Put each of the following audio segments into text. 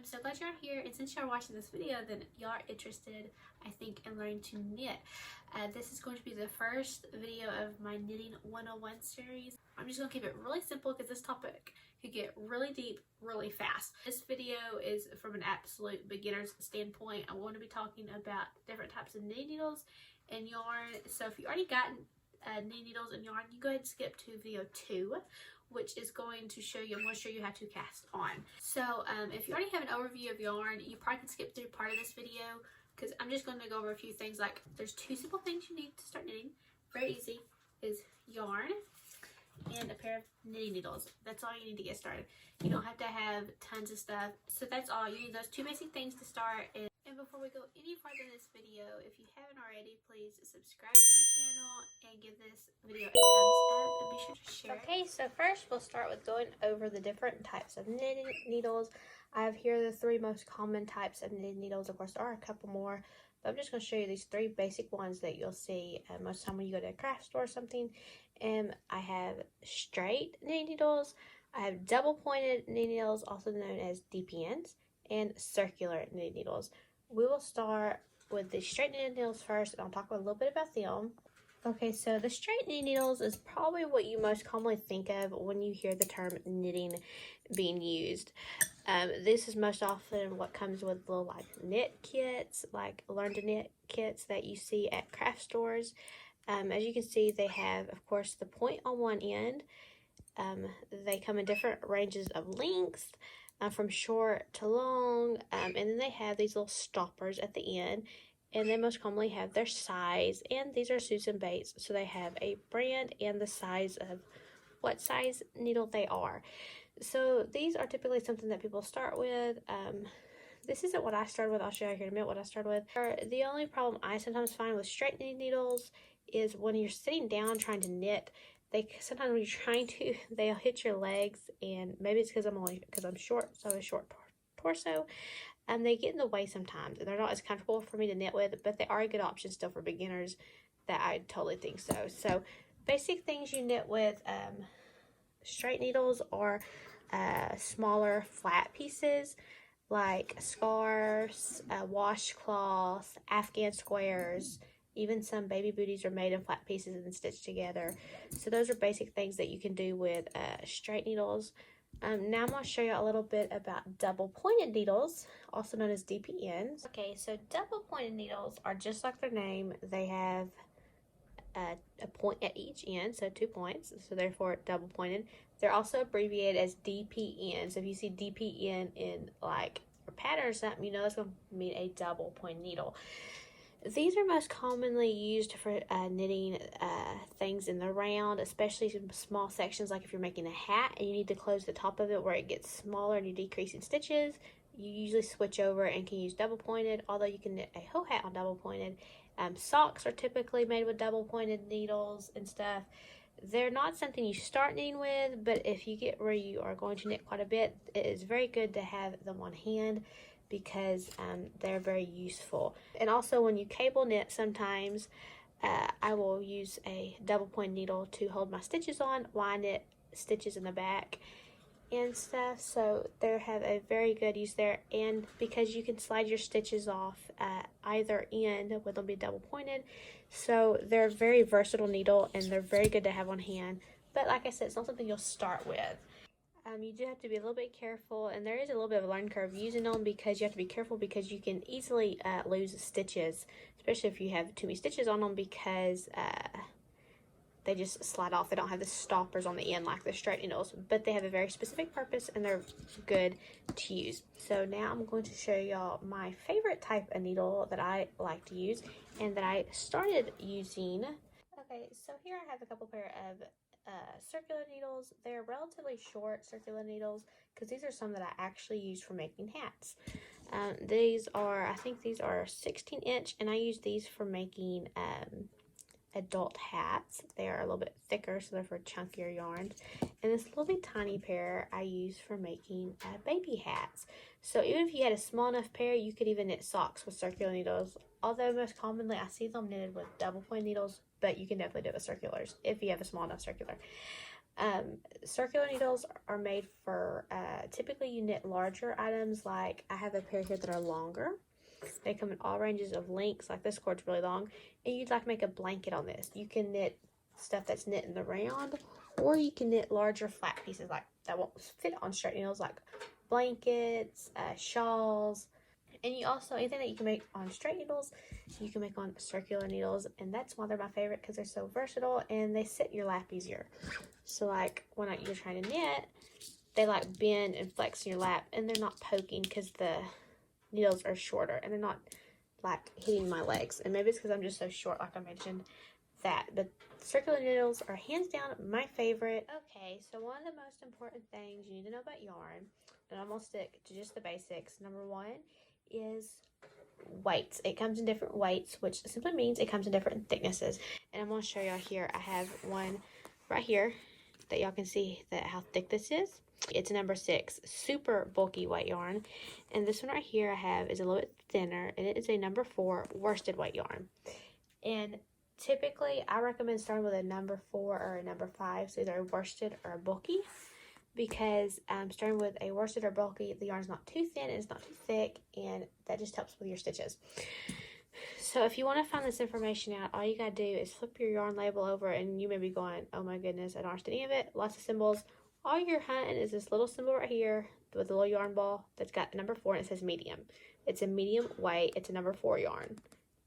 I'm so glad you're here, and since you're watching this video, then you're interested, I think, in learning to knit. This is going to be the first video of my Knitting 101 series. I'm just going to keep it really simple because this topic could get really deep really fast. This video is from an absolute beginner's standpoint. I'm going to be talking about different types of knitting needles and yarn. So if you already got knitting needles and yarn, you go ahead and skip to video 2, which is going to show you, I'm going to show you how to cast on. So if you already have an overview of yarn, you probably can skip through part of this video because I'm just going to go over a few things. Like, there's 2 simple things you need to start knitting. Very easy. Is yarn and a pair of knitting needles. That's all you need to get started. You don't have to have tons of stuff. So that's all. You need those 2 basic things to start. And before we go any farther in this video, if you haven't already, please subscribe to my channel and give this video a thumbs up and be sure to share. Okay, so first we'll start with going over the different types of knitting needles. I have here the 3 most common types of knitting needles. Of course, there are a couple more, but I'm just going to show you these 3 basic ones that you'll see most of the time when you go to a craft store or something. And I have straight knitting needles, I have double pointed knitting needles, also known as Dpns, and circular knitting needles. We will start with the straight knitting needles first, and I'll talk a little bit about them. Okay, so the straight knitting needles is probably what you most commonly think of when you hear the term knitting being used. This is most often what comes with little like knit kits, like learn to knit kits that you see at craft stores. As you can see, they have, of course, the point on one end. They come in different ranges of length, from short to long, and then they have these little stoppers at the end, and they most commonly have their size, and these are Susan Bates, so they have a brand and the size of what size needle they are. So these are typically something that people start with. This isn't what I started with. I'll show you here in a minute what I started with. The only problem I sometimes find with straight knitting needles is when you're sitting down trying to knit, sometimes when you're trying to, they'll hit your legs, and maybe it's because I'm short, so I have a short torso, and they get in the way sometimes, and they're not as comfortable for me to knit with, but they are a good option still for beginners. That I totally think so. So basic things you knit with straight needles are smaller flat pieces like scarves, washcloths, Afghan squares. Even some baby booties are made in flat pieces and then stitched together. So those are basic things that you can do with straight needles. Now I'm going to show you a little bit about double pointed needles, also known as Dpns. Okay, so double pointed needles are just like their name. They have a point at each end, so 2 points, so therefore double pointed. They're also abbreviated as DPN. So if you see DPN in like a pattern or something, you know that's going to mean a double point needle. These are most commonly used for knitting things in the round, especially in small sections, like if you're making a hat and you need to close the top of it where it gets smaller and you decrease in stitches. You usually switch over and can use double pointed, although you can knit a whole hat on double pointed. Socks are typically made with double pointed needles and stuff. They're not something you start knitting with, but if you get where you are going to knit quite a bit, it is very good to have them on hand, because they're very useful. And also when you cable knit, sometimes I will use a double point needle to hold my stitches on while I knit stitches in the back and stuff. So they have a very good use there, and because you can slide your stitches off either end with them be double pointed, so they're a very versatile needle and they're very good to have on hand. But like I said, it's not something you'll start with. You do have to be a little bit careful, and there is a little bit of a learning curve using them, because you have to be careful because you can easily lose stitches, especially if you have too many stitches on them, because they just slide off. They don't have the stoppers on the end like the straight needles, but they have a very specific purpose and they're good to use. So now I'm going to show y'all my favorite type of needle that I like to use and that I started using. Okay, so here I have a couple pair of circular needles. They're relatively short circular needles because these are some that I actually use for making hats. I think these are 16-inch, and I use these for making adult hats. They are a little bit thicker, so they're for chunkier yarns. And this little bit tiny pair I use for making baby hats. So even if you had a small enough pair, you could even knit socks with circular needles. Although most commonly I see them knitted with double point needles, but you can definitely do it with circulars if you have a small enough circular. Circular needles are made for, typically you knit larger items. Like I have a pair here that are longer. They come in all ranges of lengths. Like this cord's really long, and you'd like make a blanket on this. You can knit stuff that's knit in the round, or you can knit larger flat pieces like that won't fit on straight needles, like blankets, shawls. And you also, anything that you can make on straight needles, you can make on circular needles, and that's why they're my favorite, because they're so versatile and they sit in your lap easier. So like when you're trying to knit, they like bend and flex in your lap, and they're not poking because the needles are shorter, and they're not like hitting my legs. And maybe it's because I'm just so short, like I mentioned that. But circular needles are hands down my favorite. Okay, so one of the most important things you need to know about yarn, and I'm gonna stick to just the basics. Number one is weights. It comes in different weights, which simply means it comes in different thicknesses. And I'm going to show y'all here. I have one right here that y'all can see that how thick this is. It's a number 6, super bulky white yarn. And this one right here I have is a little bit thinner, and it is a number 4 worsted weight yarn. And typically I recommend starting with a number 4 or a number 5, so either a worsted or a bulky, because starting with a worsted or bulky, the yarn is not too thin and it's not too thick, and that just helps with your stitches. So if you want to find this information out, all you gotta do is flip your yarn label over, and you may be going, oh my goodness, I don't understand any of it, lots of symbols. All you're hunting is this little symbol right here with a little yarn ball that's got number 4 and it says medium. It's a medium weight, it's a number 4 yarn.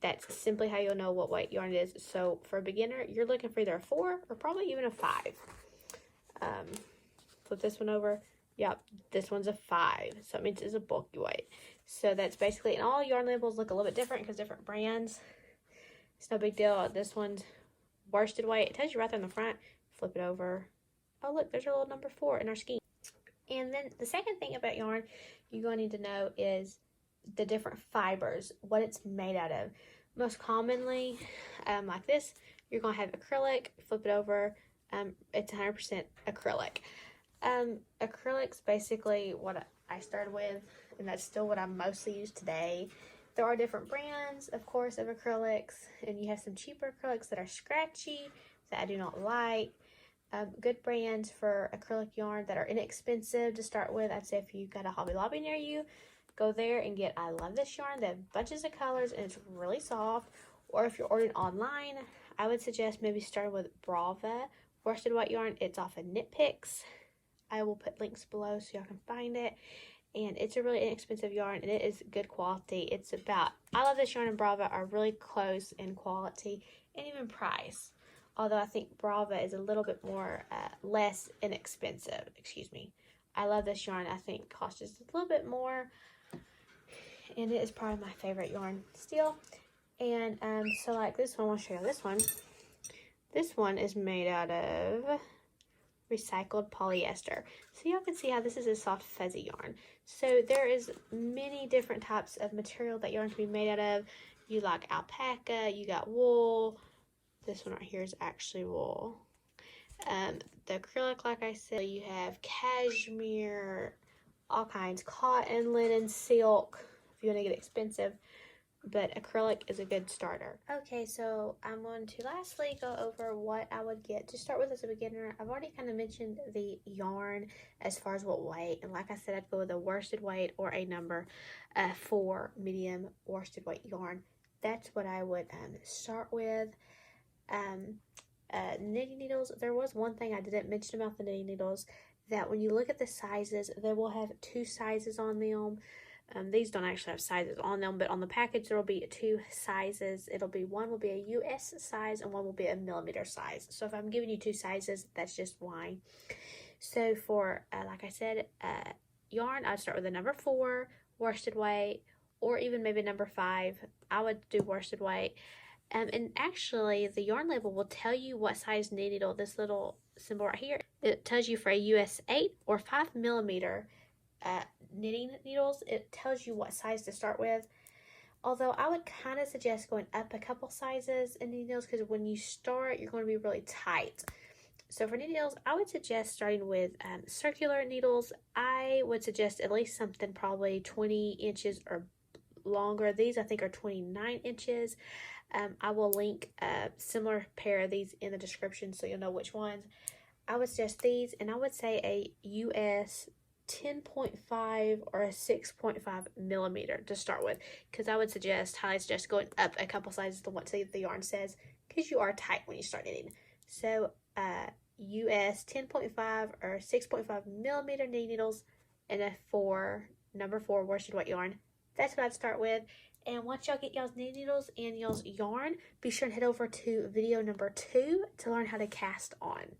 That's simply how you'll know what weight yarn it is. So for a beginner, you're looking for either a 4 or probably even a 5. Flip this one over. Yep, this one's a 5, so it means it's a bulky weight. So that's basically, and all yarn labels look a little bit different because different brands. It's no big deal. This one's worsted weight. It tells you right there in the front. Flip it over. Oh look, there's our little number 4 in our scheme. And then the second thing about yarn you're going to need to know is the different fibers, what it's made out of. Most commonly, like this, you're going to have acrylic. Flip it over. It's 100% acrylic. Acrylic's basically what I started with, and that's still what I mostly use today. There are different brands, of course, of acrylics, and you have some cheaper acrylics that are scratchy that I do not like. Good brands for acrylic yarn that are inexpensive to start with. I'd say if you've got a Hobby Lobby near you, go there and get I Love This yarn. They have bunches of colors and it's really soft. Or if you're ordering online, I would suggest maybe starting with Brava worsted weight yarn. It's off of Knit Picks. I will put links below so y'all can find it. And it's a really inexpensive yarn, and it is good quality. It's about, I Love This yarn and Brava are really close in quality and even price. Although I think Brava is a little bit more, less inexpensive. Excuse me. I Love This yarn, I think, costs just a little bit more. And it is probably my favorite yarn still. And so like this one, I'll show you this one. This one is made out of recycled polyester. So y'all can see how this is a soft fuzzy yarn. So there is many different types of material that yarn can be made out of. You like alpaca, you got wool. This one right here is actually wool. The acrylic, like I said, you have cashmere, all kinds, cotton, linen, silk, if you want to get expensive. But acrylic is a good starter. Okay, so I'm going to lastly go over what I would get to start with as a beginner. I've already kind of mentioned the yarn as far as what weight. And like I said, I'd go with a worsted weight or a number 4 medium worsted weight yarn. That's what I would start with. Knitting needles, there was one thing I didn't mention about the knitting needles, that when you look at the sizes, they will have 2 sizes on them. These don't actually have sizes on them, but on the package there will be 2 sizes. It'll be, one will be a US size and one will be a millimeter size. So if I'm giving you 2 sizes, that's just why. So for, like I said, yarn, I'd start with a number 4 worsted weight, or even maybe number 5. I would do worsted weight. And actually, the yarn label will tell you what size knit needle, this little symbol right here, it tells you for a US 8 or 5 millimeter knitting needles, it tells you what size to start with. Although I would kind of suggest going up a couple sizes in knitting needles, because when you start, you're going to be really tight. So for knitting needles, I would suggest starting with circular needles. I would suggest at least something probably 20 inches or longer. These I think are 29 inches. I will link a similar pair of these in the description so you'll know which ones. I would suggest these, and I would say a US 10.5 or a 6.5 millimeter to start with, because I would highly suggest going up a couple sizes to what the yarn says, because you are tight when you start knitting. So US 10.5 or 6.5 millimeter knitting needles, and a number 4 worsted weight yarn. That's what I'd start with. And once y'all get y'all's knitting needles and y'all's yarn, be sure and head over to video number 2 to learn how to cast on.